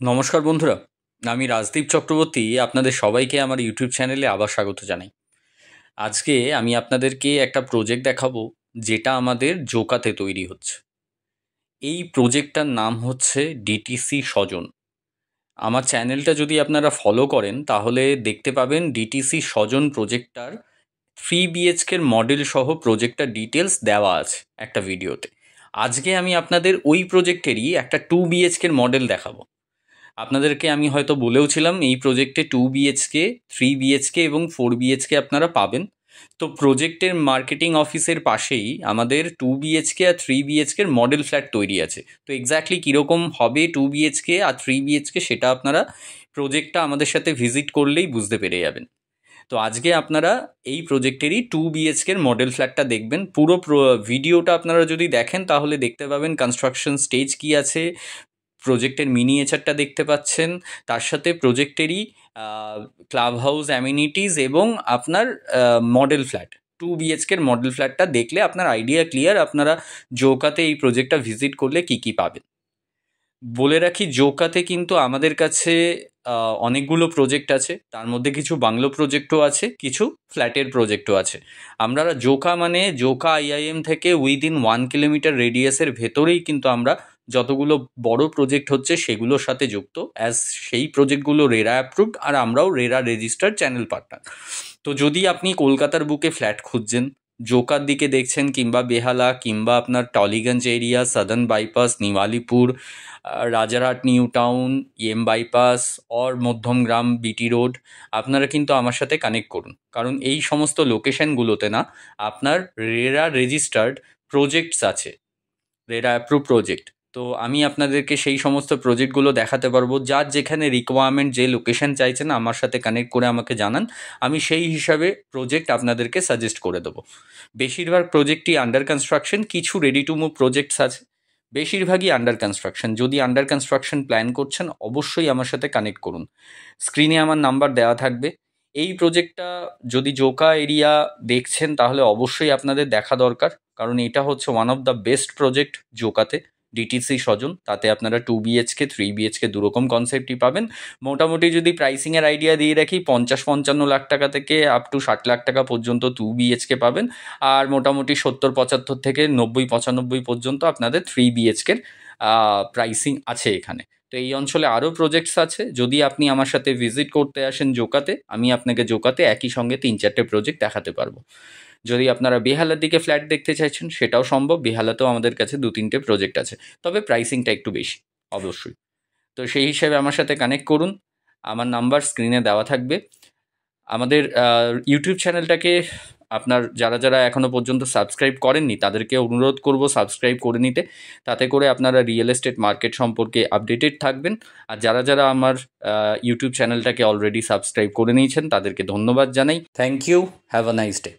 নমস্কার বন্ধুরা, আমি রাজদীপ চক্রবর্তী আপনাদের সবাইকে আমার ইউটিউব চ্যানেলে আবার স্বাগত জানাই। আজকে আমি আপনাদেরকে একটা প্রজেক্ট দেখাবো যেটা আমাদের জোকাতে তৈরি হচ্ছে। এই প্রজেক্টটার নাম হচ্ছে ডিটিসি সজন। আমার চ্যানেলটা যদি আপনারা ফলো করেন তাহলে দেখতে পাবেন ডিটিসি সজন প্রজেক্টটার 3 BHK মডেল সহ প্রজেক্টটার ডিটেলস দেওয়া আছে একটা ভিডিওতে। আজকে আমি আপনাদের ওই প্রজেক্টেরই একটা 2 BHK মডেল দেখাবো। আপনাদেরকে আমি হয়তো বলেও ছিলাম এই প্রজেক্টে 2 BHK, 3 BHK এবং 4 BHK আপনারা পাবেন। তো প্রজেক্টের মার্কেটিং অফিসের পাশেই আমাদের 2 BHK আর 3 BHK মডেল ফ্ল্যাট তৈরি আছে। তো এক্স্যাক্টলি কীরকম হবে 2 BHK আর 3 BHK সেটা আপনারা প্রজেক্টটা আমাদের সাথে ভিজিট করলেই বুঝতে পেরে যাবেন। তো আজকে আপনারা এই প্রজেক্টেরই 2 BHK মডেল ফ্ল্যাটটা দেখবেন। পুরো ভিডিওটা আপনারা যদি দেখেন তাহলে দেখতে পাবেন কনস্ট্রাকশন স্টেজ কী আছে, প্রজেক্টের মিনিয়েচারটা দেখতে পাচ্ছেন, তার সাথে প্রজেক্টেরই ক্লাব হাউস অ্যামিনিটিস এবং আপনার মডেল ফ্ল্যাট 2 BHK মডেল ফ্ল্যাটটা দেখলে আপনার আইডিয়া ক্লিয়ার। আপনারা জোকাতে এই প্রজেক্টটা ভিজিট করলে কী কী পাবেন। বলে রাখি, জোকাতে কিন্তু আমাদের কাছে অনেকগুলো প্রজেক্ট আছে, তার মধ্যে কিছু বাংলো প্রজেক্টও আছে, কিছু ফ্ল্যাটের প্রজেক্টও আছে। আমরা জোকা মানে জোকা IIM থেকে উইদিন 1 কিলোমিটার রেডিয়াসের ভেতরেই কিন্তু আমরা যতগুলো বড় প্রজেক্ট হচ্ছে সেগুলোর সাথে যুক্ত, অ্যাজ সেই প্রজেক্টগুলো রেরা অ্যাপ্রুভড আর আমরাও রেরা রেজিস্টার্ড চ্যানেল পার্টনার। তো যদি আপনি কলকাতার বুকে ফ্ল্যাট খুঁজছেন, জোকার দিকে দেখছেন, কিংবা বেহালা, কিংবা আপনার Tollygunge area, southern bypass, New Alipur, Rajarhat New Town, bypass or Madhyamgram BT road, আপনারা কিন্তু আমার সাথে কানেক্ট করুন। কারণ এই সমস্ত লোকেশনগুলোতে না আপনার রেরা রেজিস্টার্ড প্রজেক্টস আছে, রেরা অ্যাপ্রুভ প্রজেক্ট। তো আমি আপনাদেরকে সেই সমস্ত প্রজেক্টগুলো দেখাতে পারবো। যার যেখানে রিকোয়ারমেন্ট, যে লোকেশন চাইছেন আমার সাথে কানেক্ট করে আমাকে জানান, আমি সেই হিসাবে প্রজেক্ট আপনাদেরকে সাজেস্ট করে দেবো। বেশিরভাগ প্রজেক্টই আন্ডার কনস্ট্রাকশন, কিছু রেডি টু মুভ প্রজেক্টস আছে, বেশিরভাগই আন্ডার কনস্ট্রাকশন। যদি আন্ডার কনস্ট্রাকশন প্ল্যান করছেন অবশ্যই আমার সাথে কানেক্ট করুন। স্ক্রিনে আমার নাম্বার দেওয়া থাকবে। এই প্রজেক্টটা যদি জোকা এরিয়া দেখছেন তাহলে অবশ্যই আপনাদের দেখা দরকার, কারণ এটা হচ্ছে one of the best project জোকাতে, ডিটিসি সজন। তাতে আপনারা 2 BHK 3 BHK দুরকম কনসেপ্টই পাবেন। মোটামুটি যদি প্রাইসিংয়ের আইডিয়া দিয়ে রাখি, 50-55 লাখ টাকা থেকে আপ টু 60 লাখ টাকা পর্যন্ত 2 BHK পাবেন। আর মোটামুটি 70-75 থেকে 90-95 পর্যন্ত আপনাদের 3 BHK প্রাইসিং আছে এখানে। তো এই অঞ্চলে আরও প্রজেক্টস আছে। যদি আপনি আমার সাথে ভিজিট করতে আসেন জোকাতে, আমি আপনাকে জোকাতে একই সঙ্গে 3-4টে প্রজেক্ট দেখাতে পারবো। যদি আপনারা বেহালার দিকে ফ্ল্যাট দেখতে চাইছেন সেটাও সম্ভব, বেহালাতেও আমাদের কাছে 2-3টে প্রজেক্ট আছে, তবে প্রাইসিংটা একটু বেশি অবশ্যই। তো সেই হিসেবে আমার সাথে কানেক্ট করুন, আমার নাম্বার স্ক্রিনে দেওয়া থাকবে। আমাদের ইউটিউব চ্যানেলটাকে আপনার যারা যারা এখনও পর্যন্ত সাবস্ক্রাইব করেননি তাদেরকে অনুরোধ করব সাবস্ক্রাইব করে নিতে। তাতে করে আপনারা রিয়েল এস্টেট মার্কেট সম্পর্কে আপডেটেড থাকবেন। আর যারা যারা আমার ইউটিউব চ্যানেলটাকে অলরেডি সাবস্ক্রাইব করে নিয়েছেন তাদেরকে ধন্যবাদ জানাই। Thank you, have a nice day.